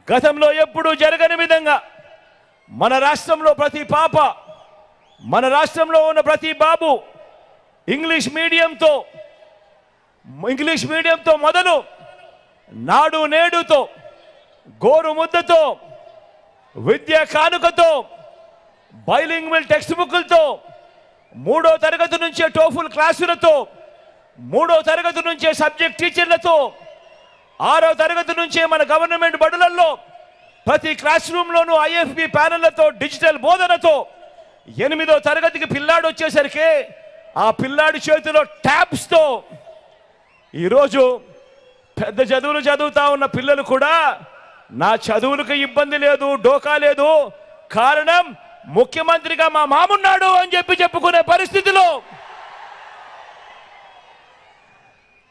గతంలో ఎప్పుడూ జరగని విధంగా మన రాష్ట్రంలో ప్రతి పాప, మన రాష్ట్రంలో ఉన్న ప్రతి బాబు ఇంగ్లీష్ మీడియంతో మొదలు నాడు నేడుతో, గోరు ముద్దతో, విద్యా కానుకతో, బైలింగ్వల్ టెక్స్ట్ బుక్లతో, 3వ తరగతి నుంచే టోఫుల్ క్లాసులతో, 3వ తరగతి నుంచే సబ్జెక్ట్ టీచర్లతో, 6వ తరగతి నుంచే మన గవర్నమెంట్ బడులలో ప్రతి క్లాస్ రూమ్లోనూ ఐఎఫ్బి ప్యానెళ్లతో, డిజిటల్ బోధనతో, 8వ తరగతికి పిల్లాడు వచ్చేసరికి ఆ పిల్లాడి చేతిలో ట్యాబ్స్తో ఈరోజు పెద్ద చదువులు చదువుతా ఉన్న పిల్లలు కూడా నా చదువులకు ఇబ్బంది లేదు, డోకా లేదు, కారణం ముఖ్యమంత్రిగా మా మామున్నాడు అని చెప్పుకునే పరిస్థితిలో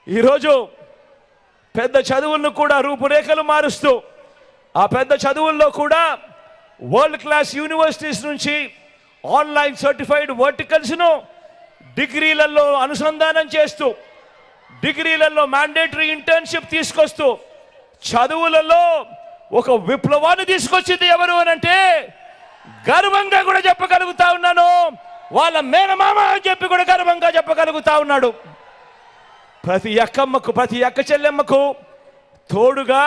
ఈరోజు పెద్ద చదువులను కూడా రూపురేఖలు మారుస్తూ ఆ పెద్ద చదువుల్లో కూడా వరల్డ్ క్లాస్ యూనివర్సిటీస్ నుంచి ఆన్లైన్ సర్టిఫైడ్ వర్టికల్స్ను డిగ్రీలలో అనుసంధానం చేస్తూ, డిగ్రీలలో మ్యాండేటరీ ఇంటర్న్షిప్ తీసుకొస్తూ చదువులలో ఒక విప్లవాన్ని తీసుకొచ్చింది ఎవరు అని అంటే గర్వంగా కూడా చెప్పగలుగుతా ఉన్నాను, వాళ్ళ మేనమామ అని చెప్పి కూడా గర్వంగా చెప్పగలుగుతా ఉన్నాడు. ప్రతి అక్కమ్మకు, ప్రతి అక్క చెల్లెమ్మకు తోడుగా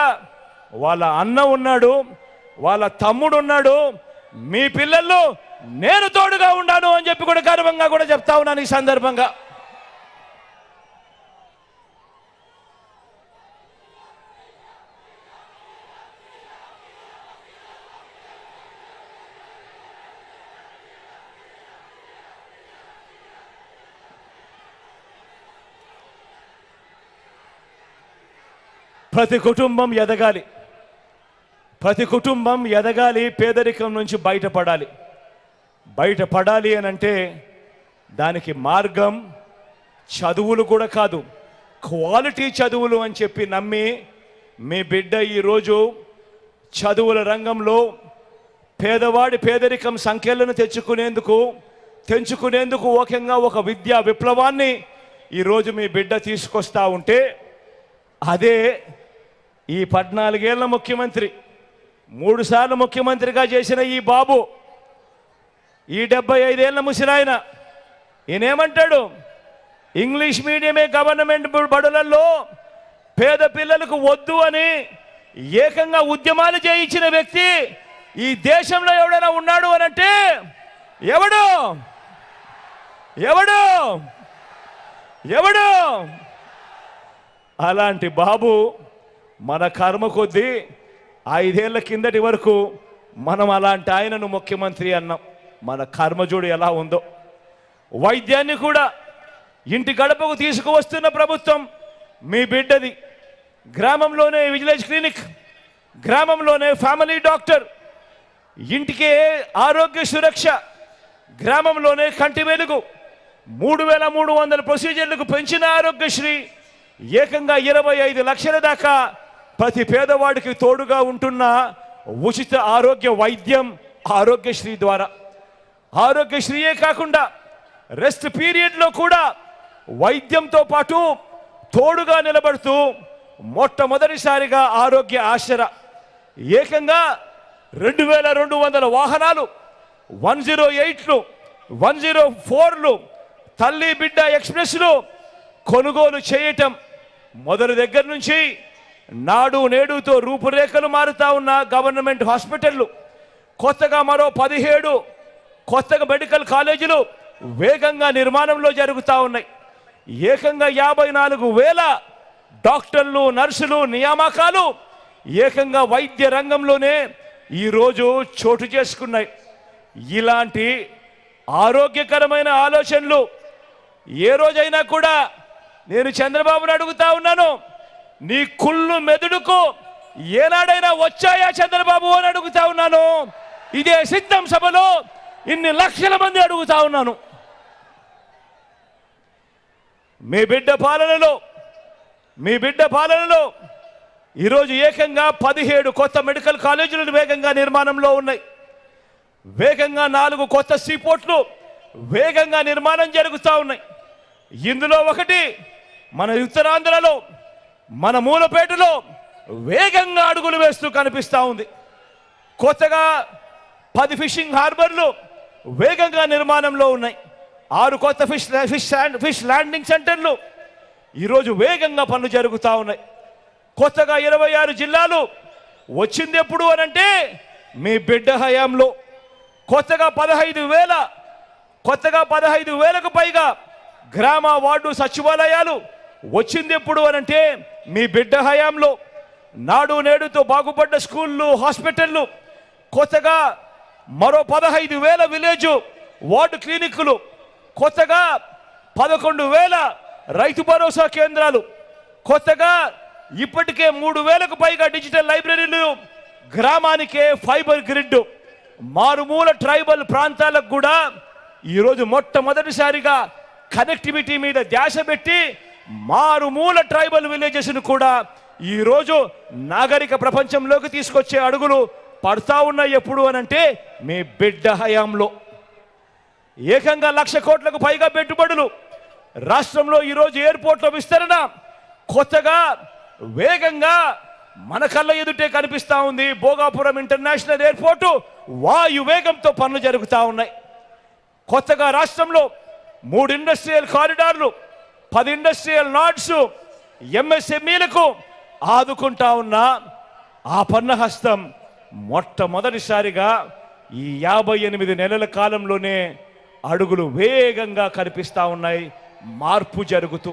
వాళ్ళ అన్న ఉన్నాడు, వాళ్ళ తమ్ముడు ఉన్నాడు. మీ పిల్లల్లో నేను తోడుగా ఉన్నాను అని చెప్పి కూడా గర్వంగా కూడా చెప్తా ఉన్నాను ఈ సందర్భంగా. ప్రతి కుటుంబం ఎదగాలి, ప్రతి కుటుంబం ఎదగాలి, పేదరికం నుంచి బయటపడాలి అని అంటే దానికి మార్గం చదువులు కూడా కాదు, క్వాలిటీ చదువులు అని చెప్పి నమ్మి మీ బిడ్డ ఈరోజు చదువుల రంగంలో పేదవాడి పేదరికం సంఖ్యలను తెంచుకునేందుకు ఓకంగా ఒక విద్యా విప్లవాన్ని ఈరోజు మీ బిడ్డ తీసుకొస్తా ఉంటే అదే ఈ 14 ఏళ్ల ముఖ్యమంత్రి, 3 సార్లు ముఖ్యమంత్రిగా చేసిన ఈ బాబు, ఈ 75 ఏళ్ల ముసిరాయన ఈయనేమంటాడు? ఇంగ్లీష్ మీడియమే గవర్నమెంట్ బడులలో పేద పిల్లలకు వద్దు అని ఏకంగా ఉద్యమాలు చేయించిన వ్యక్తి ఈ దేశంలో ఎవడైనా ఉన్నాడు అని అంటే ఎవడు? అలాంటి బాబు మన కర్మ కొద్దీ 5 ఏళ్ల కిందటి వరకు మనం అలాంటి ఆయనను ముఖ్యమంత్రి అన్నాం. మన కర్మజోడు ఎలా ఉందో. వైద్యాన్ని కూడా ఇంటి గడపకు తీసుకువస్తున్న ప్రభుత్వం మీ బిడ్డది. గ్రామంలోనే విలేజ్ క్లినిక్, గ్రామంలోనే ఫ్యామిలీ డాక్టర్, ఇంటికే ఆరోగ్య సురక్ష, గ్రామంలోనే కంటి వెలుగు, 3300 ప్రొసీజర్లకు పెంచిన ఆరోగ్యశ్రీ, ఏకంగా 25 లక్షల దాకా ప్రతి పేదవాడికి తోడుగా ఉంటున్న ఉచిత ఆరోగ్య వైద్యం ఆరోగ్యశ్రీ ద్వారా. ఆరోగ్యశ్రీయే కాకుండా రెస్ట్ పీరియడ్లో కూడా వైద్యంతో పాటు తోడుగా నిలబడుతూ మొట్టమొదటిసారిగా ఆరోగ్య ఆసరా, ఏకంగా 2200 వాహనాలు, 108లు, 104లు, తల్లి బిడ్డ ఎక్స్ప్రెస్లు కొనుగోలు చేయటం మొదటి దగ్గర నుంచి నాడు నేడుతో రూపురేఖలు మారుతా ఉన్న గవర్నమెంట్ హాస్పిటళ్ళు, కొత్తగా మరో 17 కొత్తగా మెడికల్ కాలేజీలు వేగంగా నిర్మాణంలో జరుగుతూ ఉన్నాయి. ఏకంగా 54,000 డాక్టర్లు, నర్సులు నియామకాలు ఏకంగా వైద్య రంగంలోనే ఈరోజు చోటు చేసుకున్నాయి. ఇలాంటి ఆరోగ్యకరమైన ఆలోచనలు ఏ రోజైనా కూడా నేను చంద్రబాబును అడుగుతా ఉన్నాను, నీ కుళ్ళు మెదడుకు ఏనాడైనా వచ్చాయా చంద్రబాబు అని అడుగుతా ఉన్నాను. ఇదే సిద్ధం సభలో ఇన్ని లక్షల మంది అడుగుతా ఉన్నాను. మీ బిడ్డ పాలనలో ఈరోజు ఏకంగా 17 కొత్త మెడికల్ కాలేజీలు వేగంగా నిర్మాణంలో ఉన్నాయి. వేగంగా 4 కొత్త సీపోర్ట్లు వేగంగా నిర్మాణం జరుగుతూ ఉన్నాయి. ఇందులో ఒకటి మన ఉత్తరాంధ్రలో, మన మూలపేటలో వేగంగా అడుగులు వేస్తూ కనిపిస్తూ ఉంది. కొత్తగా 10 ఫిషింగ్ హార్బర్లు వేగంగా నిర్మాణంలో ఉన్నాయి. 6 కొత్త ఫిష్ ల్యాండింగ్ సెంటర్లు ఈరోజు వేగంగా పనులు జరుగుతూ ఉన్నాయి. కొత్తగా 26 జిల్లాలు వచ్చింది ఎప్పుడు అనంటే మీ బిడ్డ హయాంలో. కొత్తగా 15,000కు పైగా గ్రామ వార్డు సచివాలయాలు వచ్చింది ఎప్పుడు అనంటే మీ బిడ్డ హయాంలో. నాడు నేడుతో బాగుపడ్డ స్కూళ్ళు, హాస్పిటళ్ళు, కొత్తగా మరో 15,000 విలేజ్ వార్డు క్లినిక్లు, కొత్తగా 11,000 రైతు భరోసా కేంద్రాలు, కొత్తగా ఇప్పటికే 3,000కు పైగా డిజిటల్ లైబ్రరీలు, గ్రామానికే ఫైబర్ గ్రిడ్, మారుమూల ట్రైబల్ ప్రాంతాలకు కూడా ఈరోజు మొట్టమొదటిసారిగా కనెక్టివిటీ మీద ధ్యాస పెట్టి మారుమూల ట్రైబల్ విలేజెస్ను కూడా ఈరోజు నాగరిక ప్రపంచంలోకి తీసుకొచ్చే అడుగులు పడతా ఉన్నాయి. ఎప్పుడు అనంటే మీ బిడ్డ హయాంలో. ఏకంగా 1,00,000 కోట్లకు పైగా పెట్టుబడులు రాష్ట్రంలో ఈరోజు ఎయిర్పోర్ట్ల విస్తరణ కొత్తగా వేగంగా మన కళ్ళ ఎదుటే కనిపిస్తూ ఉంది. భోగాపురం ఇంటర్నేషనల్ ఎయిర్పోర్టు వాయు వేగంతో పనులు జరుగుతూ ఉన్నాయి. కొత్తగా రాష్ట్రంలో 3 ఇండస్ట్రియల్ కారిడార్లు, 10 ఇండస్ట్రియల్ నాడ్స్, ఎంఎస్ఎంఈలకు ఆదుకుంటా ఉన్న ఆ పన్నహస్తం మొట్టమొదటిసారిగా ఈ 58 నెలల కాలంలోనే అడుగులు వేగంగా కనిపిస్తూ ఉన్నాయి. మార్పు జరుగుతూ